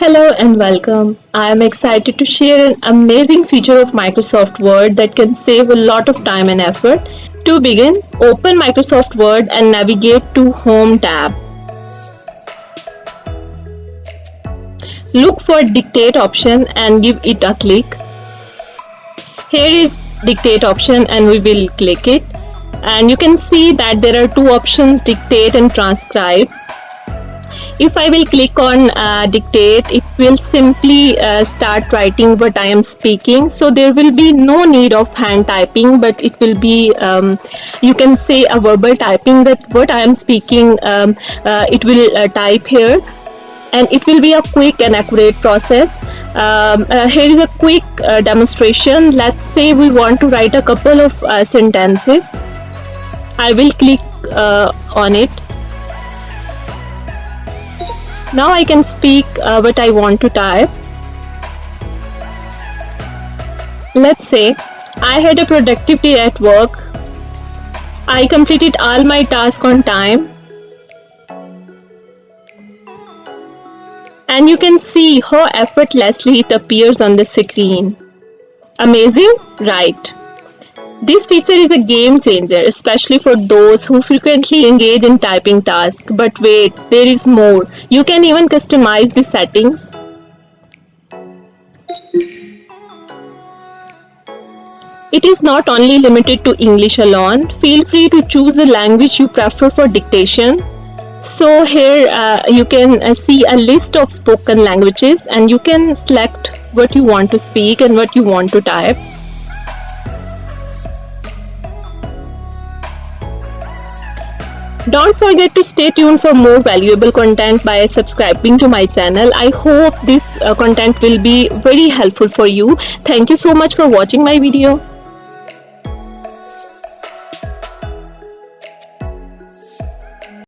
Hello and welcome. I am excited to share an amazing feature of Microsoft Word that can save a lot of time and effort. To begin, open Microsoft Word and navigate to Home tab. Look for Dictate option and give it a click. Here is Dictate option and we will click it. And you can see that there are two options, Dictate and Transcribe. If I will click on Dictate, it will simply start writing what I am speaking. So there will be no need of hand typing, but it will be, you can say, a verbal typing that what I am speaking, it will type here. And it will be a quick and accurate process. Here is a quick demonstration. Let's say we want to write a couple of sentences. I will click on it. Now I can speak what I want to type. Let's say I had a productive day at work. I completed all my tasks on time. And you can see how effortlessly it appears on the screen. Amazing, right? This feature is a game changer, especially for those who frequently engage in typing tasks. But wait, there is more. You can even customize the settings. It is not only limited to English alone. Feel free to choose the language you prefer for dictation. So here you can see a list of spoken languages and you can select what you want to speak and what you want to type. Don't forget to stay tuned for more valuable content by subscribing to my channel. I hope this content will be very helpful for you. Thank you so much for watching my video.